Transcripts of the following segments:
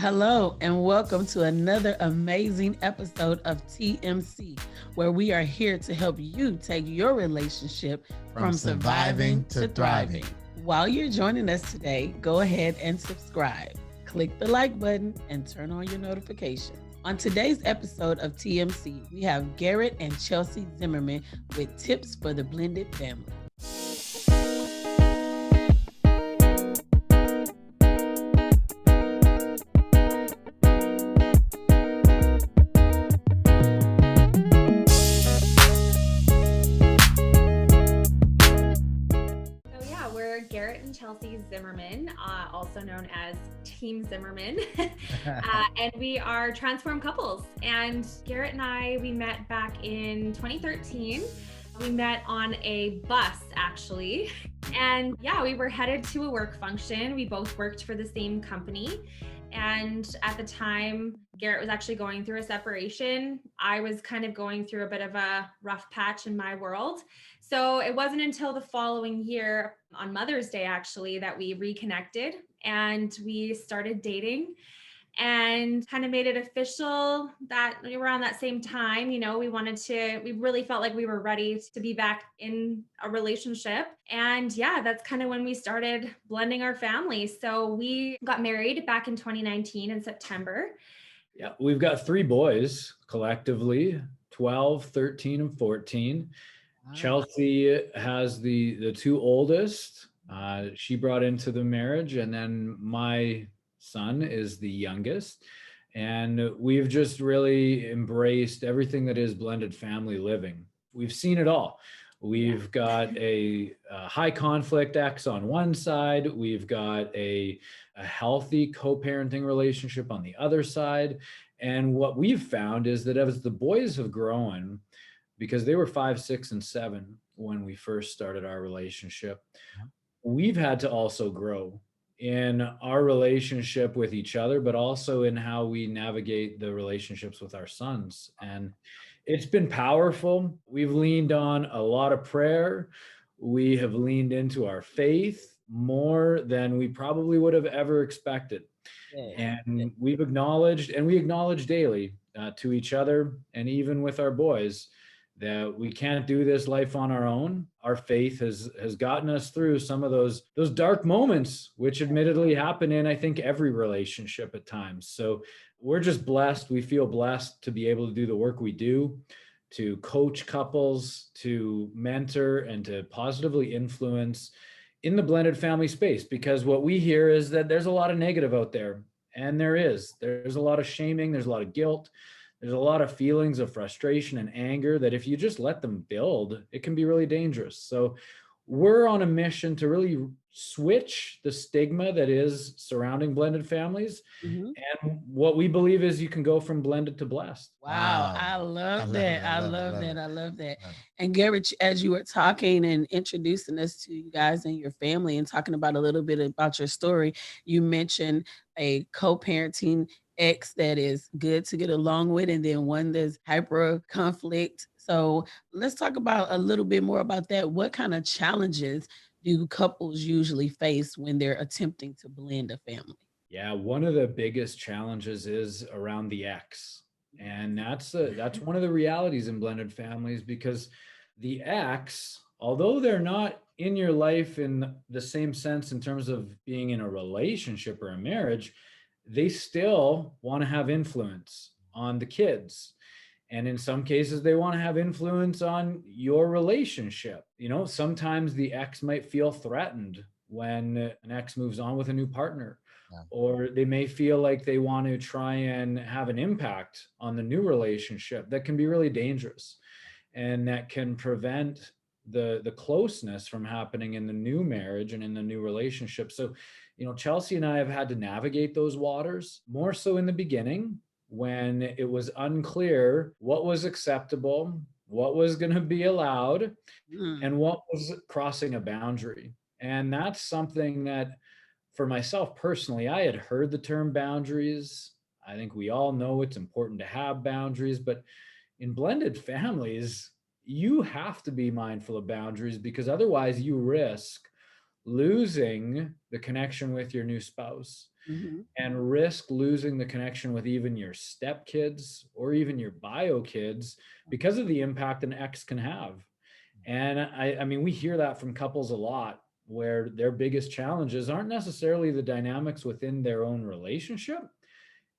Hello, and welcome to another amazing episode of TMC, where we are here to help you take your relationship from surviving to thriving. While you're joining us today, go ahead and subscribe. Click the like button and turn on your notifications. On today's episode of TMC, we have Garrett and Chelsea Zimmerman with tips for the blended family. Garrett and Chelsea Zimmerman, also known as Team Zimmerman, and we are transformed couples. And Garrett and I, we met back in 2013. We met on a bus, actually. And yeah, we were headed to a work function. We both worked for the same company. And at the time, Garrett was actually going through a separation. I was kind of going through a bit of a rough patch in my world. So it wasn't until the following year, on Mother's Day, actually, that we reconnected and we started dating and kind of made it official that around that same time, we really felt like we were ready to be back in a relationship. And yeah, that's kind of when we started blending our families. So we got married back in 2019 in September. Yeah, we've got 3 boys collectively, 12, 13, and 14. Wow. Chelsea has the 2 oldest. She brought into the marriage, and then my son is the youngest. And we've just really embraced everything that is blended family living. We've seen it all. We've got a high conflict ex on one side. We've got a healthy co-parenting relationship on the other side. And what we've found is that as the boys have grown, because they were 5, 6, and 7 when we first started our relationship, we've had to also grow in our relationship with each other, but also in how we navigate the relationships with our sons. And it's been powerful. We've leaned on a lot of prayer. We have leaned into our faith more than we probably would have ever expected. And we've acknowledged, and we acknowledge daily to each other, and even with our boys, that we can't do this life on our own. Our faith has gotten us through some of those dark moments, which admittedly happen in, I think, every relationship at times. So we're just blessed. We feel blessed to be able to do the work we do, to coach couples, to mentor, and to positively influence in the blended family space. Because what we hear is that there's a lot of negative out there, and there's a lot of shaming, there's a lot of guilt. There's a lot of feelings of frustration and anger that if you just let them build, it can be really dangerous. So we're on a mission to really switch the stigma that is surrounding blended families. Mm-hmm. And what we believe is you can go from blended to blessed. Wow. I love that. I love that. And Garrett, as you were talking and introducing us to you guys and your family and talking about a little bit about your story, you mentioned a co-parenting ex that is good to get along with, and then one that's hyper conflict. So let's talk about a little bit more about that. What kind of challenges do couples usually face when they're attempting to blend a family? Yeah, one of the biggest challenges is around the ex. And that's one of the realities in blended families, because the ex, although they're not in your life in the same sense in terms of being in a relationship or a marriage, they still want to have influence on the kids. And in some cases, they want to have influence on your relationship. Sometimes the ex might feel threatened when an ex moves on with a new partner, or they may feel like they want to try and have an impact on the new relationship that can be really dangerous, and that can prevent the closeness from happening in the new marriage and in the new relationship. So Chelsea and I have had to navigate those waters, more so in the beginning when it was unclear what was acceptable, what was going to be allowed, and what was crossing a boundary. And that's something that, for myself personally, I had heard the term boundaries. I think we all know it's important to have boundaries, but in blended families, you have to be mindful of boundaries, because otherwise you risk losing the connection with your new spouse. and risk losing the connection with even your stepkids or even your bio kids because of the impact an ex can have. And I mean, we hear that from couples a lot where their biggest challenges aren't necessarily the dynamics within their own relationship.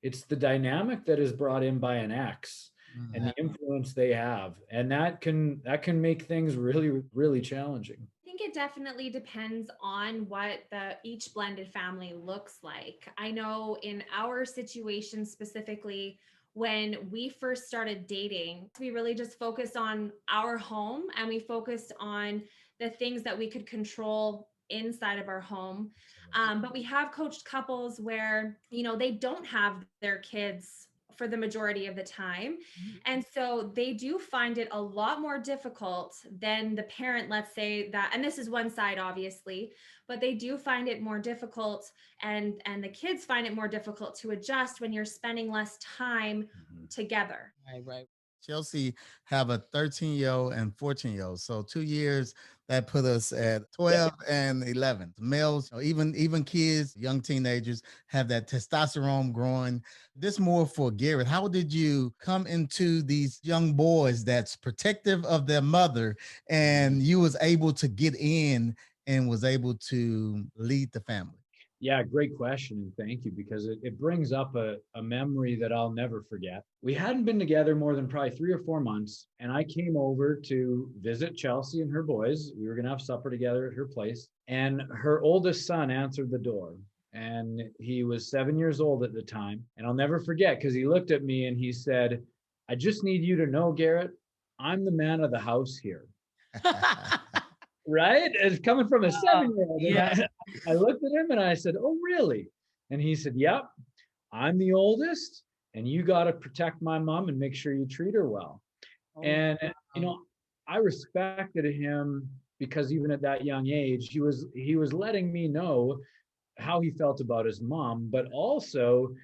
It's the dynamic that is brought in by an ex and the influence they have. And that can make things really, really challenging. I think it definitely depends on what the each blended family looks like. I know in our situation specifically, when we first started dating, we really just focused on our home and we focused on the things that we could control inside of our home. But we have coached couples where, they don't have their kids for the majority of the time. And so they do find it a lot more difficult than the parent, let's say that, and this is one side, obviously, but they do find it more difficult, and the kids find it more difficult to adjust when you're spending less time together. Right. Chelsea have a 13-year-old and 14-year-old. So 2 years that put us at 12 and 11. Males, even kids, young teenagers have that testosterone growing. This more for Garrett. How did you come into these young boys that's protective of their mother and you was able to get in and was able to lead the family? Yeah, great question. And thank you, because it brings up a memory that I'll never forget. We hadn't been together more than probably 3 or 4 months. And I came over to visit Chelsea and her boys. We were going to have supper together at her place. And her oldest son answered the door. And he was 7 years old at the time. And I'll never forget, because he looked at me and he said, "I just need you to know, Garrett, I'm the man of the house here." Right? It's coming from a 7-year-old. Yeah. I looked at him and I said, "Oh, really?" And he said, "Yep, I'm the oldest, and you got to protect my mom and make sure you treat her well." And, I respected him because even at that young age, he was letting me know how he felt about his mom, but also,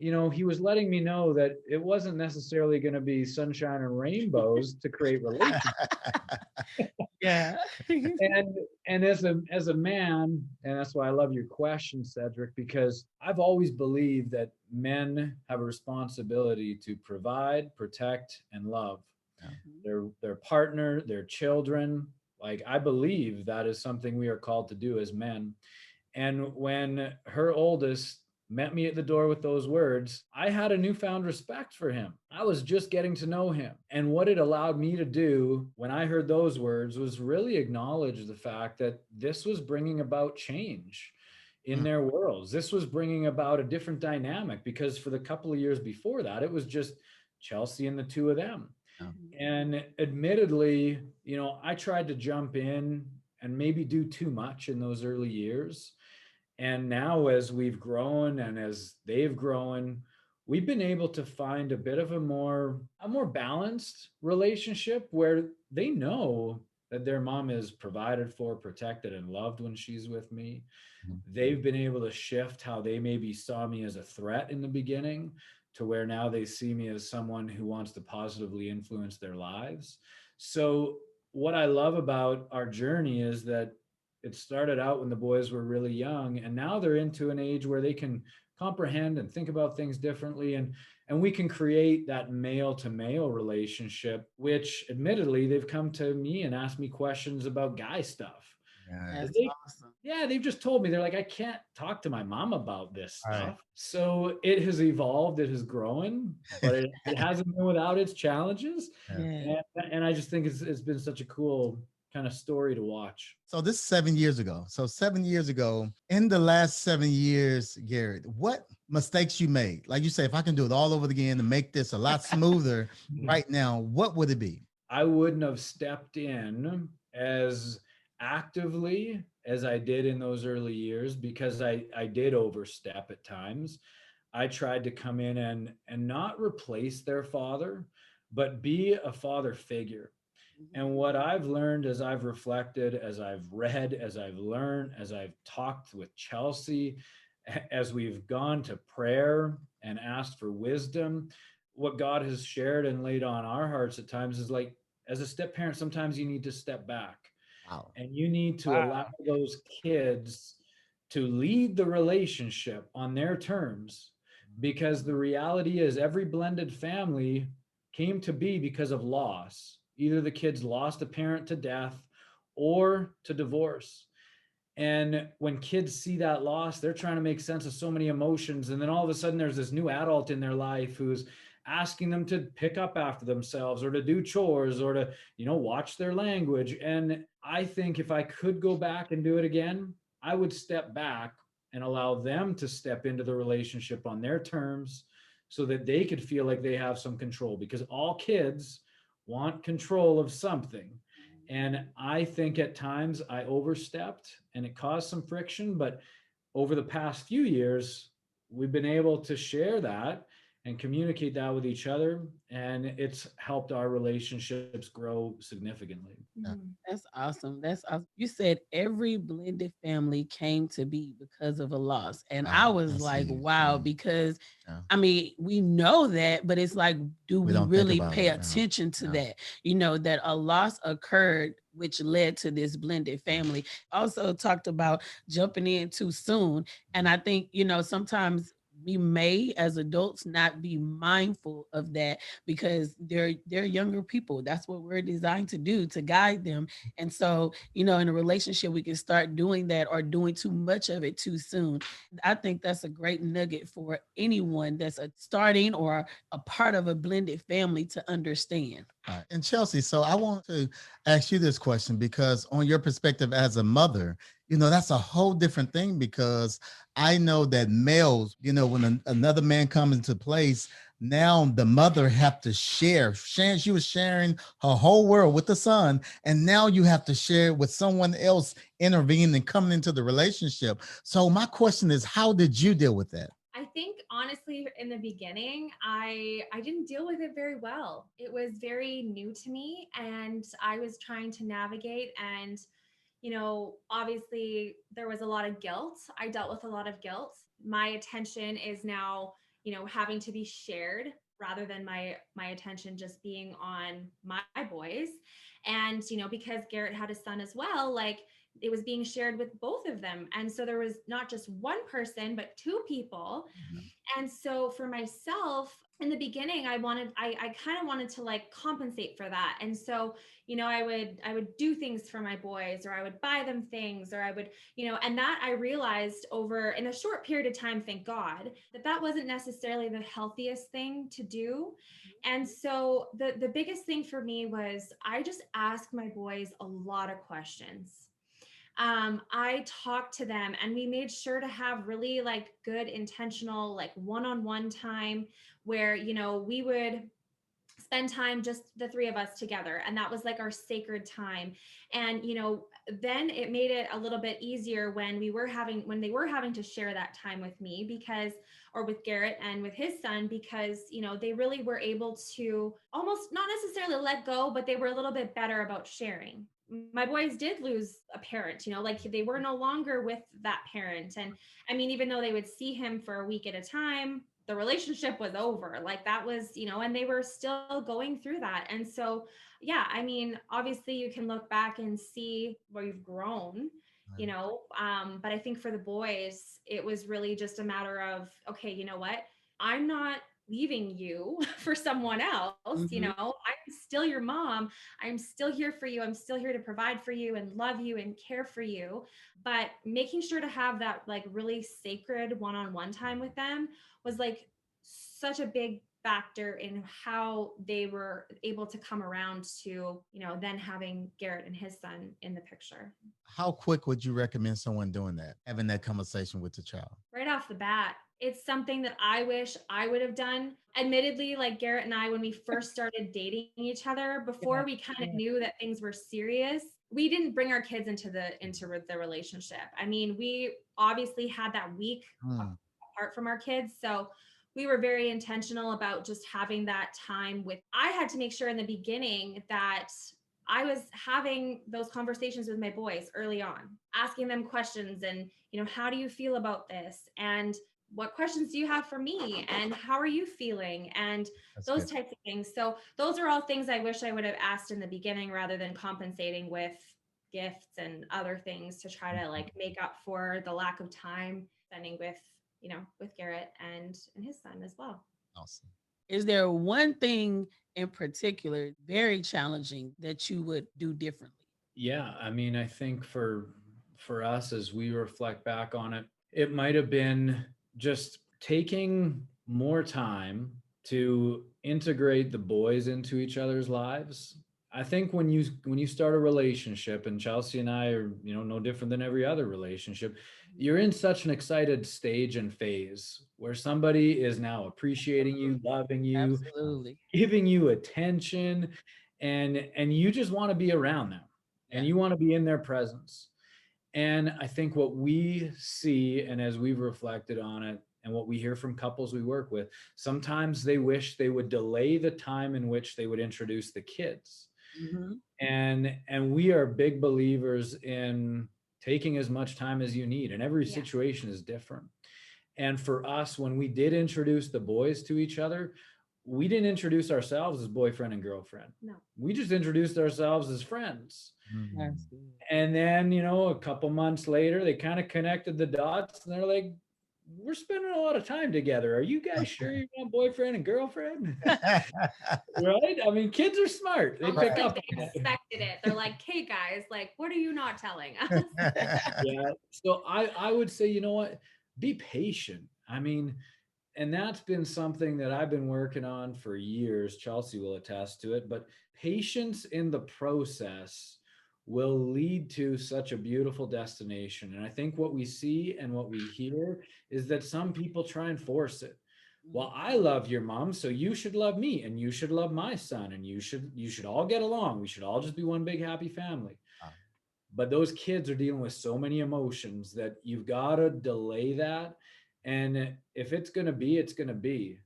he was letting me know that it wasn't necessarily going to be sunshine and rainbows to create relationships. Yeah. And as a man, and that's why I love your question, Cedric, because I've always believed that men have a responsibility to provide, protect, and love their partner, their children. Like, I believe that is something we are called to do as men. And when her oldest met me at the door with those words, I had a newfound respect for him. I was just getting to know him. And what it allowed me to do when I heard those words was really acknowledge the fact that this was bringing about change in their worlds. This was bringing about a different dynamic, because for the couple of years before that, it was just Chelsea and the two of them. And admittedly, I tried to jump in and maybe do too much in those early years. And now, as we've grown and as they've grown, we've been able to find a bit of a more balanced relationship where they know that their mom is provided for, protected, and loved when she's with me. They've been able to shift how they maybe saw me as a threat in the beginning to where now they see me as someone who wants to positively influence their lives. So what I love about our journey is that it started out when the boys were really young, and now they're into an age where they can comprehend and think about things differently, and we can create that male to male relationship, which admittedly they've come to me and asked me questions about guy stuff. That's awesome. Yeah, they've just told me, they're like, "I can't talk to my mom about this stuff." So it has evolved, it has grown, but it hasn't been without its challenges. And I just think it's been such a cool kind of story to watch. So this is 7 years ago. So 7 years ago, in the last 7 years, Garrett, what mistakes you made? Like you say, if I can do it all over again to make this a lot smoother right now, what would it be? I wouldn't have stepped in as actively as I did in those early years, because I did overstep at times. I tried to come in and not replace their father, but be a father figure. And what I've learned as I've reflected, as I've read, as I've learned, as I've talked with Chelsea, as we've gone to prayer and asked for wisdom, what God has shared and laid on our hearts at times is, like, as a step parent, sometimes you need to step back. Wow. And you need to allow those kids to lead the relationship on their terms, because the reality is every blended family came to be because of loss. Either the kids lost a parent to death or to divorce. And when kids see that loss, they're trying to make sense of so many emotions. And then all of a sudden, there's this new adult in their life who's asking them to pick up after themselves or to do chores or to, watch their language. And I think if I could go back and do it again, I would step back and allow them to step into the relationship on their terms so that they could feel like they have some control, because all kids want control of something. And I think at times I overstepped and it caused some friction. But over the past few years, we've been able to share that and communicate that with each other. And it's helped our relationships grow significantly. Yeah. That's awesome. That's awesome. You said every blended family came to be because of a loss. And I was That's like, huge. wow, because Yeah. I mean, we know that, but it's like, do We we don't think really about pay it. Yeah. attention to Yeah. that? That a loss occurred, which led to this blended family. Also talked about jumping in too soon. And I think, sometimes we may as adults not be mindful of that because they're younger people. That's what we're designed to do, to guide them. And so, in a relationship, we can start doing that or doing too much of it too soon. I think that's a great nugget for anyone that's starting or a part of a blended family to understand. All right. And Chelsea, so I want to ask you this question because, on your perspective as a mother, that's a whole different thing because I know that males, when another man comes into place, now the mother have to share. She was sharing her whole world with the son, and now you have to share with someone else intervening and coming into the relationship. So my question is, how did you deal with that? I think honestly, in the beginning, I didn't deal with it very well. It was very new to me, and I was trying to navigate. And obviously, there was a lot of guilt. I dealt with a lot of guilt. My attention is now, having to be shared rather than my attention just being on my boys. And because Garrett had a son as well, like, it was being shared with both of them. And so there was not just one person, but two people. And so for myself, in the beginning, I kind of wanted to like compensate for that. And so, I would do things for my boys, or I would buy them things, or I would, and that I realized over in a short period of time, thank God, that wasn't necessarily the healthiest thing to do. And so the biggest thing for me was I just asked my boys a lot of questions. I talked to them, and we made sure to have really like good intentional, like one-on-one time where, we would spend time, just the three of us together. And that was like our sacred time. And, then it made it a little bit easier when they were having to share that time with me, because, or with Garrett and with his son, because, they really were able to almost not necessarily let go, but they were a little bit better about sharing. My boys did lose a parent, like they were no longer with that parent. And I mean, even though they would see him for a week at a time, the relationship was over. Like that was, and they were still going through that. And so, yeah, I mean, obviously you can look back and see where you've grown, but I think for the boys, it was really just a matter of, okay, you know what? I'm not leaving you for someone else. I'm still your mom. I'm still here for you. I'm still here to provide for you and love you and care for you. But making sure to have that like really sacred one-on-one time with them was like such a big factor in how they were able to come around to, then having Garrett and his son in the picture. How quick would you recommend someone doing that, having that conversation with the child? Right off the bat, it's something that I wish I would have done. Admittedly, like Garrett and I, when we first started dating each other, before we kind of knew that things were serious, we didn't bring our kids into the relationship. I mean, we obviously had that week apart from our kids. So we were very intentional about just having that time with, I had to make sure in the beginning that I was having those conversations with my boys early on, asking them questions and, how do you feel about this? And what questions do you have for me? And how are you feeling? And those Good. types of things. So those are all things I wish I would have asked in the beginning rather than compensating with gifts and other things to try to like make up for the lack of time spending with, with Garrett and his son as well. Awesome. Is there one thing in particular very challenging that you would do differently? Yeah, I mean, I think for us as we reflect back on it, it might have been just taking more time to integrate the boys into each other's lives. I think when you start a relationship, and Chelsea and I are, no different than every other relationship, you're in such an excited stage and phase where somebody is now appreciating you, loving you, Absolutely. giving you attention, and you just want to be around them, and Yeah. you want to be in their presence. And I think what we see, and as we've reflected on it, and what we hear from couples we work with, sometimes they wish they would delay the time in which they would introduce the kids. Mhm. And we are big believers in taking as much time as you need, and every Yeah. situation is different. And for us, when we did introduce the boys to each other, we didn't introduce ourselves as boyfriend and girlfriend. No. We just introduced ourselves as friends. That's Mhm. good. And then, a couple months later, they kind of connected the dots, and they're like, we're spending a lot of time together. Are you guys sure you're not boyfriend and girlfriend? Right? I mean, kids are smart. They Almost pick like up they on it. expected it. They're like, hey guys, like, what are you not telling us? Yeah. So I would say, you know what? Be patient. I mean, and that's been something that I've been working on for years. Chelsea will attest to it, but patience in the process will lead to such a beautiful destination. And I think what we see and what we hear is that some people try and force it. Well, I love your mom, so you should love me, and you should love my son, and you should all get along. We should all just be one big happy family. But those kids are dealing with so many emotions that you've got to delay that. And if it's going to be, it's going to be.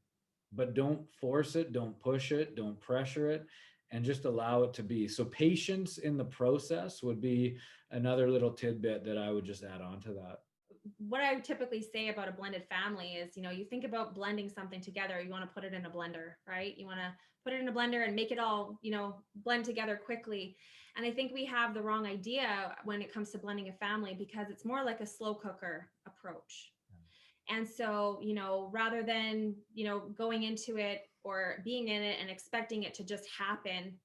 But don't force it, don't push it, don't pressure it, and just allow it to be. So patience in the process would be another little tidbit that I would just add on to that. What I would typically say about a blended family is, you think about blending something together, you want to put it in a blender, right? You want to put it in a blender and make it all, blend together quickly. And I think we have the wrong idea when it comes to blending a family, because it's more like a slow cooker approach. And so, rather than, going into it or being in it and expecting it to just happen,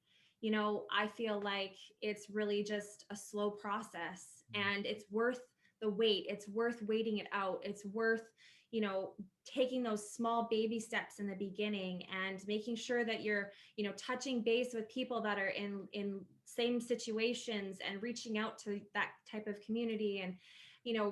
I feel like it's really just a slow process, and it's worth the wait. It's worth waiting it out. It's worth, taking those small baby steps in the beginning and making sure that you're, touching base with people that are in same situations and reaching out to that type of community, and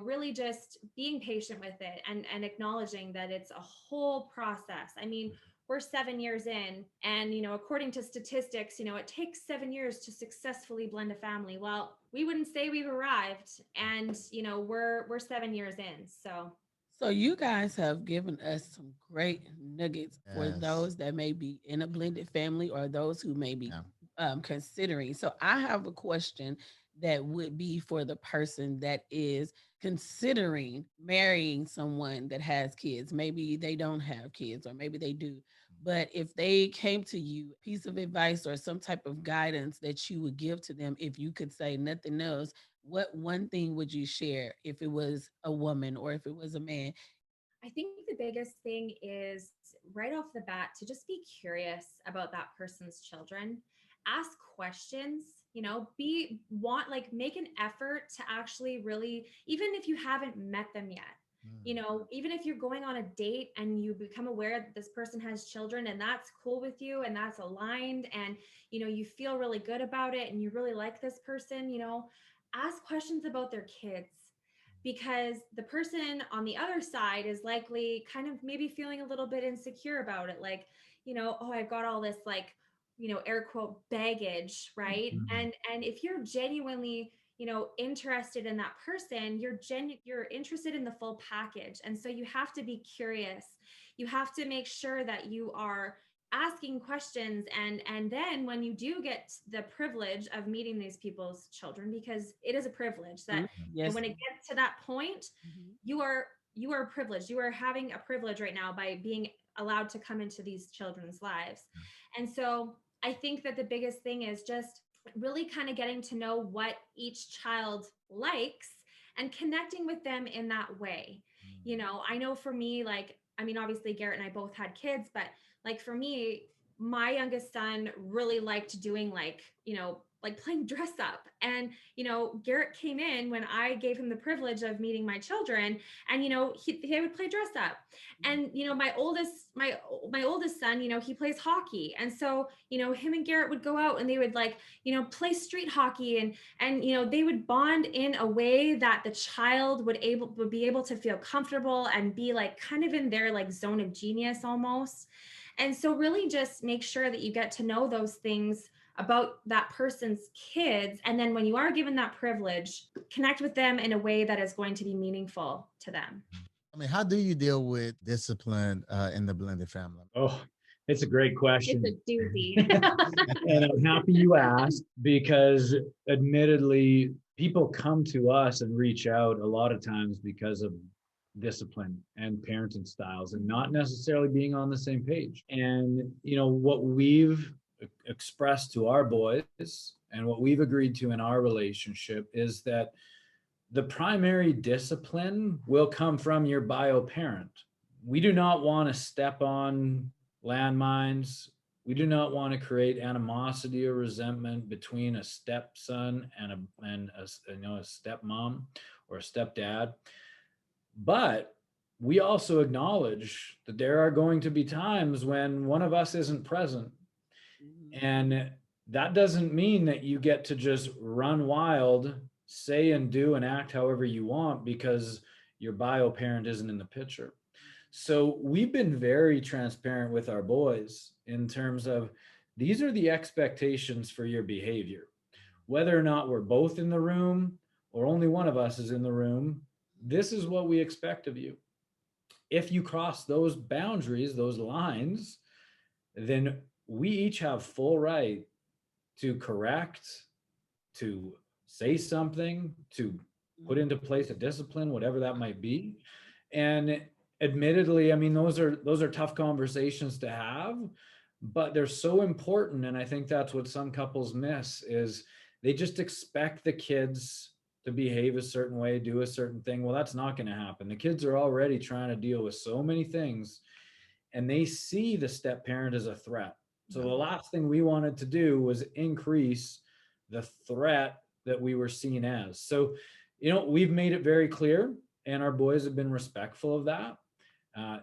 really just being patient with it, and acknowledging that it's a whole process. I mean, we're 7 years in, and according to statistics, it takes 7 years to successfully blend a family. Well, we wouldn't say we've arrived, and we're 7 years in. So you guys have given us some great nuggets for Yes. those that may be in a blended family or those who may be Yeah. considering. So I have a question that would be for the person that is considering marrying someone that has kids. Maybe they don't have kids, or maybe they do. But if they came to you, piece of advice or some type of guidance that you would give to them, if you could say nothing else, what one thing would you share if it was a woman or if it was a man? I think the biggest thing is right off the bat to just be curious about that person's children. Ask questions, make an effort to actually really, even if you haven't met them yet, even if you're going on a date and you become aware that this person has children and that's cool with you and that's aligned, and you feel really good about it and you really like this person, ask questions about their kids, because the person on the other side is likely kind of maybe feeling a little bit insecure about it, like, oh, I've got all this, like, air quote baggage, right? Mhm. And if you're genuinely, interested in that person, you're interested in the full package. And so you have to be curious. You have to make sure that you are asking questions, and then when you do get the privilege of meeting these people's children, because it is a privilege that, Mhm. Yes. when it gets to that point, Mhm. you are privileged. You are having a privilege right now by being allowed to come into these children's lives. And so I think that the biggest thing is just really kind of getting to know what each child likes and connecting with them in that way. You know, I know for me, like, I mean, obviously Garrett and I both had kids, but like for me, my youngest son really liked doing like, like playing dress up. And, Garrett came in when I gave him the privilege of meeting my children, and, he would play dress up. And, my oldest son, he plays hockey. And so, him and Garrett would go out and they would like, play street hockey, and they would bond in a way that the child would be able to feel comfortable and be like kind of in their like zone of genius almost. And so really just make sure that you get to know those things about that person's kids, and then when you are given that privilege, connect with them in a way that is going to be meaningful to them. I mean, how do you deal with discipline in the blended family? Oh, it's a great It's question. a doozy. And I'm happy you asked, because admittedly, people come to us and reach out a lot of times because of discipline and parenting styles and not necessarily being on the same page. And, what we've expressed to our boys and what we've agreed to in our relationship is that the primary discipline will come from your bio parent. We do not want to step on landmines. We do not want to create animosity or resentment between a stepson and a stepmom or a stepdad. But we also acknowledge that there are going to be times when one of us isn't present. And that doesn't mean that you get to just run wild, say and do and act however you want because your bio parent isn't in the picture. So we've been very transparent with our boys in terms of these are the expectations for your behavior. Whether or not we're both in the room or only one of us is in the room, this is what we expect of you. If you cross those boundaries, those lines, then we each have full right to correct, to say something, to put into place a discipline, whatever that might be. And admittedly, I mean, those are tough conversations to have, but they're so important. And I think that's what some couples miss is they just expect the kids to behave a certain way, do a certain thing. Well, that's not going to happen. The kids are already trying to deal with so many things, and they see the step parent as a threat. So the last thing we wanted to do was increase the threat that we were seen as. So, we've made it very clear, and our boys have been respectful of that.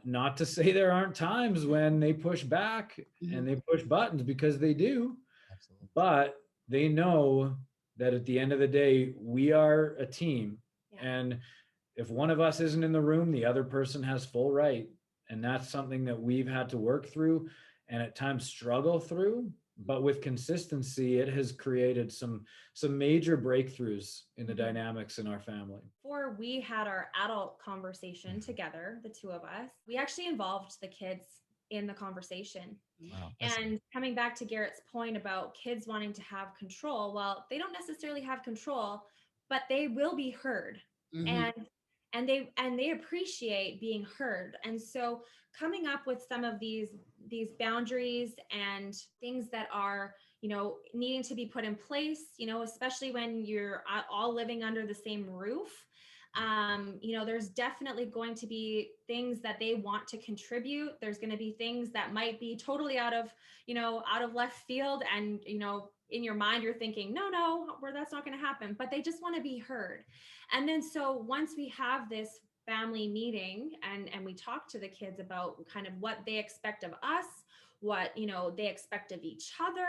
Not to say there aren't times when they push back and they push buttons, because they do. Absolutely. But they know that at the end of the day, we are a team. Yeah. And if one of us isn't in the room, the other person has full right. And that's something that we've had to work through and at times struggle through. But with consistency, it has created some major breakthroughs in the dynamics in our family. Before we had our adult conversation together, the two of us, we actually involved the kids in the conversation. Wow, and coming back to Garrett's point about kids wanting to have control, well, they don't necessarily have control, but they will be heard. And they appreciate being heard. And so coming up with some of these boundaries and things that are, needing to be put in place, especially when you're all living under the same roof. There's definitely going to be things that they want to contribute. There's going to be things that might be totally out of left field. And, in your mind, you're thinking, no, that's not going to happen, but they just want to be heard. And then, so once we have this family meeting and we talk to the kids about kind of what they expect of us, what, they expect of each other,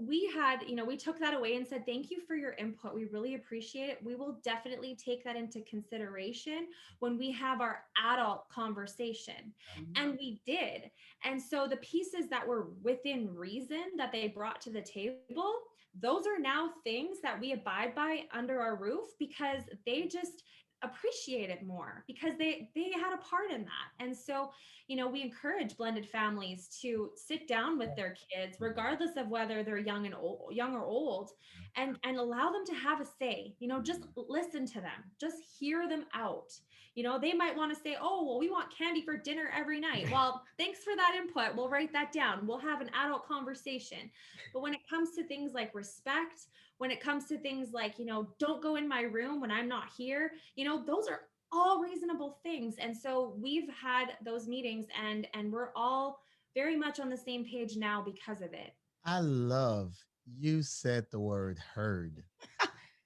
we took that away and said, thank you for your input. We really appreciate it. We will definitely take that into consideration when we have our adult conversation. And we did. And so the pieces that were within reason that they brought to the table, those are now things that we abide by under our roof, because they just appreciate it more because they had a part in that. And so, we encourage blended families to sit down with their kids, regardless of whether they're young or old, and allow them to have a say. Just listen to them, just hear them out. They might want to say, oh, well, we want candy for dinner every night. Well, thanks for that input. We'll write that down. We'll have an adult conversation. But when it comes to things like respect, when it comes to things like, don't go in my room when I'm not here, those are all reasonable things. And so we've had those meetings, and we're all very much on the same page now because of it. I love you said the word heard,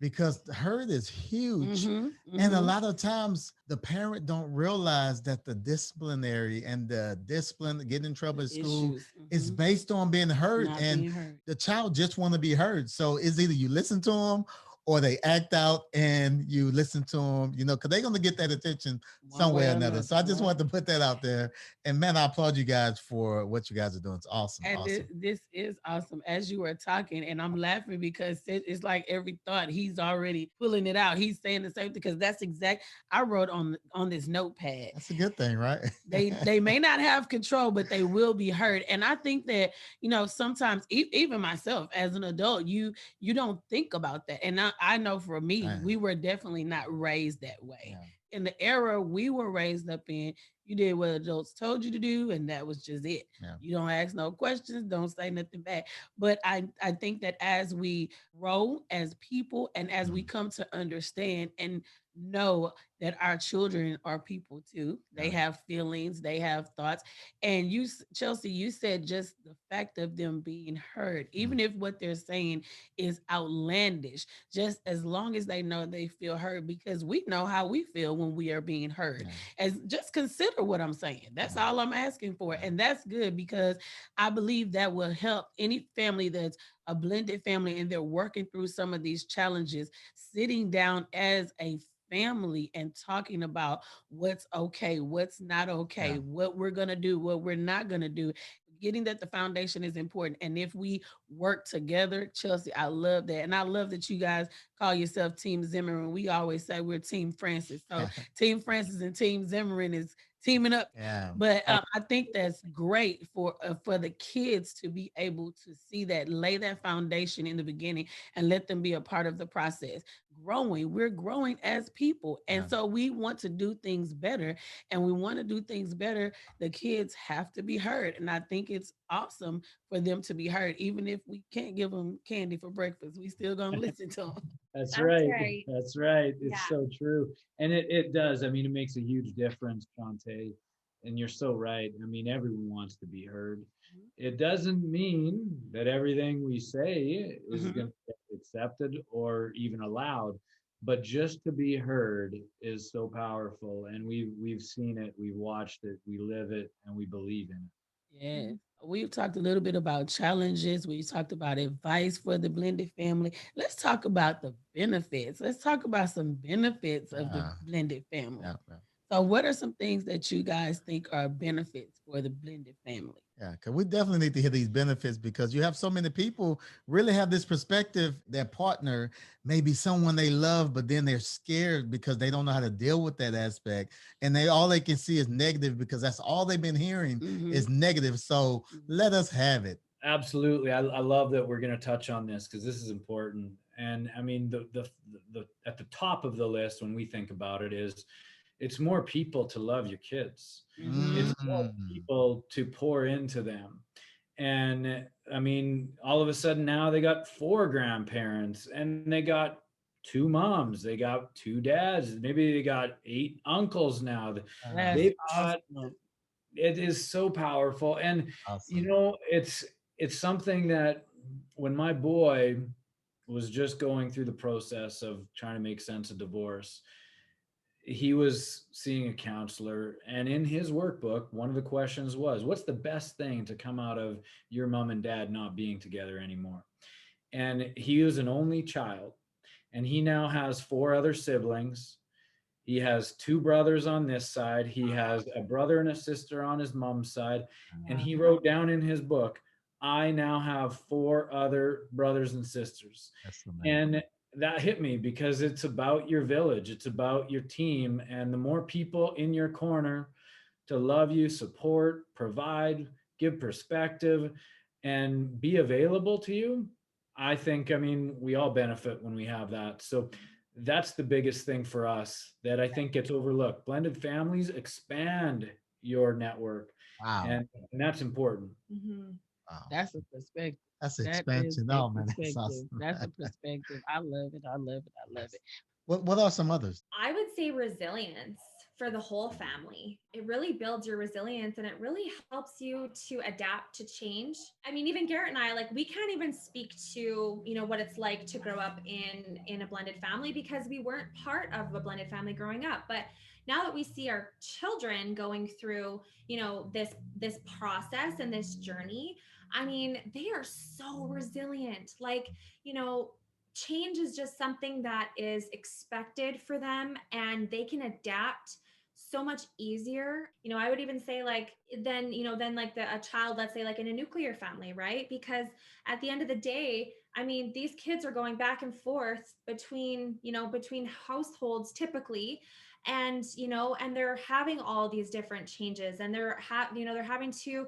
because the hurt is huge. And a lot of times the parent don't realize that the disciplinary and the discipline, getting in trouble at school, is based on being heard. Not and being heard. The child just want to be heard. So it's either you listen to them or they act out and you listen to them, because they're going to get that attention some way or another. So I just wanted to put that out there. And man, I applaud you guys for what you guys are doing. It's awesome. And awesome. this is awesome. As you were talking, and I'm laughing because it's like every thought he's already pulling it out. He's saying the same thing, because that's exact. I wrote on this notepad. That's a good thing, right? They may not have control, but they will be heard. And I think that, sometimes even myself as an adult, you don't think about that. And I know for me, we were definitely not raised that way. Yeah. In the era we were raised up in, you did what adults told you to do, and that was just it. Yeah. You don't ask no questions, don't say nothing back. But I think that as we grow as people, and as we come to understand and know that our children are people too, they have feelings, they have thoughts. And you, Chelsea, you said just the fact of them being heard, even if what they're saying is outlandish, just as long as they know they feel heard, because we know how we feel when we are being heard. As just consider what I'm saying. That's all I'm asking for. And that's good, because I believe that will help any family that's a blended family and they're working through some of these challenges, sitting down as a family and talking about what's okay, what's not okay, what we're going to do, what we're not going to do. Getting that the foundation is important. And if we work together, Chelsea, I love that. And I love that you guys call yourself Team Zimmerman. We always say we're Team Francis. So Team Francis and Team Zimmerman is teaming up. Yeah. But I think that's great for the kids to be able to see that, lay that foundation in the beginning, and let them be a part of the process. We're growing as people. And so we want to do things better, and we want to do things better. The kids have to be heard. And I think it's awesome for them to be heard. Even if we can't give them candy for breakfast, we still gonna listen to them. That's right. That's right. It's so true. And it does. I mean, it makes a huge difference, Shante. And you're so right. I mean, everyone wants to be heard. It doesn't mean that everything we say is going to get accepted or even allowed, but just to be heard is so powerful. And we've seen it, we've watched it, we live it, and we believe in it. Yeah. We've talked a little bit about challenges. We talked about advice for the blended family. Let's talk about the benefits. Let's talk about some benefits of the blended family. So what are some things that you guys think are benefits for the blended family? Yeah, because we definitely need to hear these benefits, because you have so many people really have this perspective. Their partner may be someone they love, but then they're scared because they don't know how to deal with that aspect. And all they can see is negative, because that's all they've been hearing is negative. So let us have it. Absolutely. I love that we're going to touch on this, because this is important. And I mean, the at the top of the list when we think about it is, it's more people to love your kids. It's more people to pour into them. And I mean, all of a sudden now they got 4 grandparents, and they got 2 moms, they got 2 dads, maybe they got 8 uncles now. They've got, it is so powerful. And it's something that when my boy was just going through the process of trying to make sense of divorce, he was seeing a counselor, and in his workbook, one of the questions was, what's the best thing to come out of your mom and dad not being together anymore? And he was an only child, and he now has 4 other siblings. He has 2 brothers on this side. He has a brother and a sister on his mom's side. And he wrote down in his book, I now have 4 other brothers and sisters. And that hit me, because it's about your village, it's about your team, and the more people in your corner to love you, support, provide, give perspective, and be available to you, I think, I mean, we all benefit when we have that. So that's the biggest thing for us that I think gets overlooked. Blended families expand your network. Wow. And that's important. Wow. That's a perspective. That's That is expansion. a Oh man, that's perspective. awesome. That's a perspective. I love it. I love it. I love it. What are some others? I would say resilience for the whole family. It really builds your resilience and it really helps you to adapt to change. I mean, even Garrett and I, like, we can't even speak to, you know, what it's like to grow up in a blended family because we weren't part of a blended family growing up. But now that we see our children going through, you know, this process and this journey, I mean, they are so resilient. Like, you know, change is just something that is expected for them and they can adapt so much easier. You know, I would even say like than like a child, let's say like in a nuclear family, right? Because at the end of the day, I mean, these kids are going back and forth between households typically, and and they're having all these different changes, and they're having to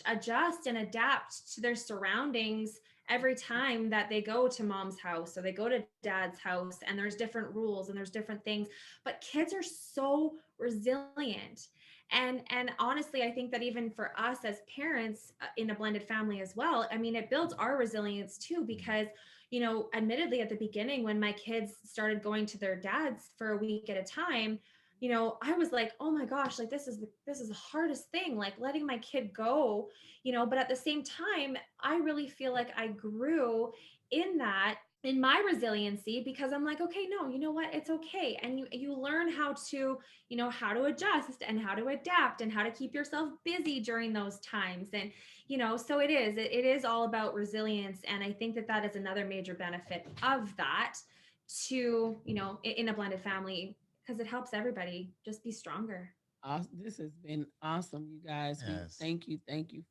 adjust and adapt to their surroundings every time that they go to mom's house or they go to dad's house, and there's different rules and there's different things. But kids are so resilient. And honestly, I think that even for us as parents in a blended family as well, I mean, it builds our resilience too, because admittedly at the beginning when my kids started going to their dads for a week at a time, I was like, oh my gosh, like this is the hardest thing, like letting my kid go, but at the same time, I really feel like I grew in my resiliency, because I'm like, okay, no, you know what? It's okay. And you learn how to adjust and how to adapt and how to keep yourself busy during those times. And, so it is all about resilience. And I think that is another major benefit of that to, in a blended family, because it helps everybody just be stronger. This has been awesome, you guys. Yes. Thank you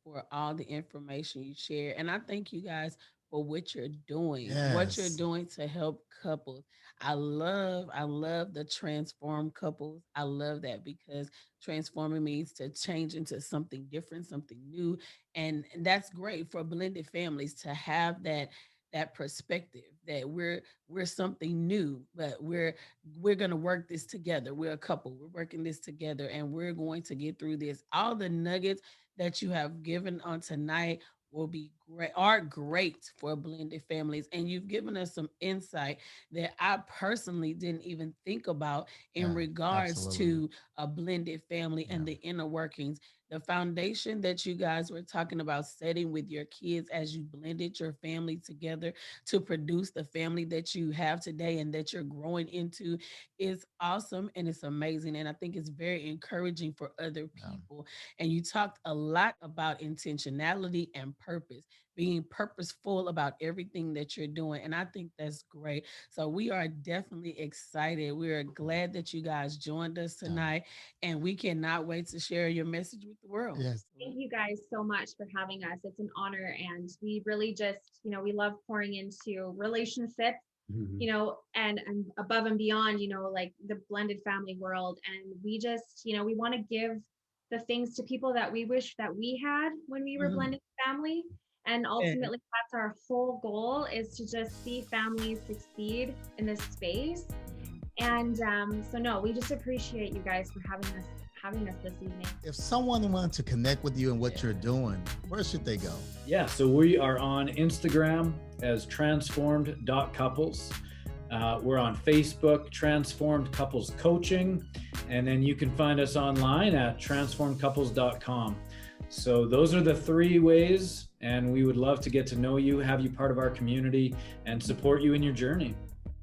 for all the information you share, and I thank you guys for what you're doing, what you're Yes. doing to help couples. I love the transform couples. I love that because transforming means to change into something different, something new, and that's great for blended families to have that perspective that we're something new, but we're going to work this together. We're a couple. We're working this together and we're going to get through this. All the nuggets that you have given on tonight are great for blended families, and you've given us some insight that I personally didn't even think about in Yeah, regards absolutely. to a blended family and Yeah. the inner workings, the foundation that you guys were talking about setting with your kids as you blended your family together to produce the family that you have today and that you're growing into is awesome, and it's amazing, and I think it's very encouraging for other Yeah. people. And you talked a lot about intentionality and purpose, being purposeful about everything that you're doing, and I think that's great. So we are definitely excited. We are glad that you guys joined us Yeah. tonight, and we cannot wait to share your message with the world. Yes. Thank you guys so much for having us. It's an honor. And we really just, we love pouring into relationships, and above and beyond, like the blended family world. And we just, we want to give the things to people that we wish that we had when we were Mhm. blended family. And Yeah. ultimately, that's our whole goal, is to just see families succeed in this space. And so no, we just appreciate you guys for having us this evening. If someone wanted to connect with you and what you're doing, where should they go? Yeah, so we are on Instagram as transformed.couples. We're on Facebook, Transformed Couples Coaching. And then you can find us online at transformedcouples.com. So those are the three ways, and we would love to get to know you, have you part of our community, and support you in your journey.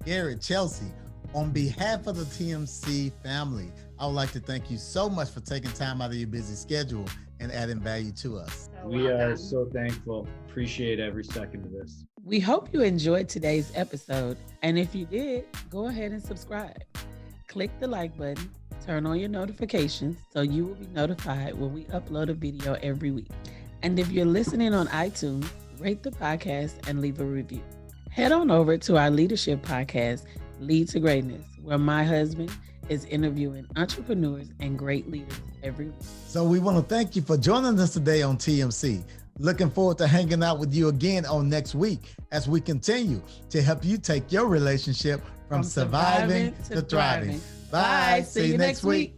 Garrett, Chelsea, on behalf of the TMC family, I would like to thank you so much for taking time out of your busy schedule and adding value to us. So We are welcome. so thankful. Appreciate every second of this. We hope you enjoyed today's episode, and if you did, go ahead and subscribe. Click the like button, turn on your notifications so you will be notified when we upload a video every week. And if you're listening on iTunes, rate the podcast and leave a review. Head on over to our leadership podcast, Lead to Greatness, where my husband is interviewing entrepreneurs and great leaders every week. So we want to thank you for joining us today on TMC. Looking forward to hanging out with you again on next week as we continue to help you take your relationship from surviving to thriving. Bye. See you next week.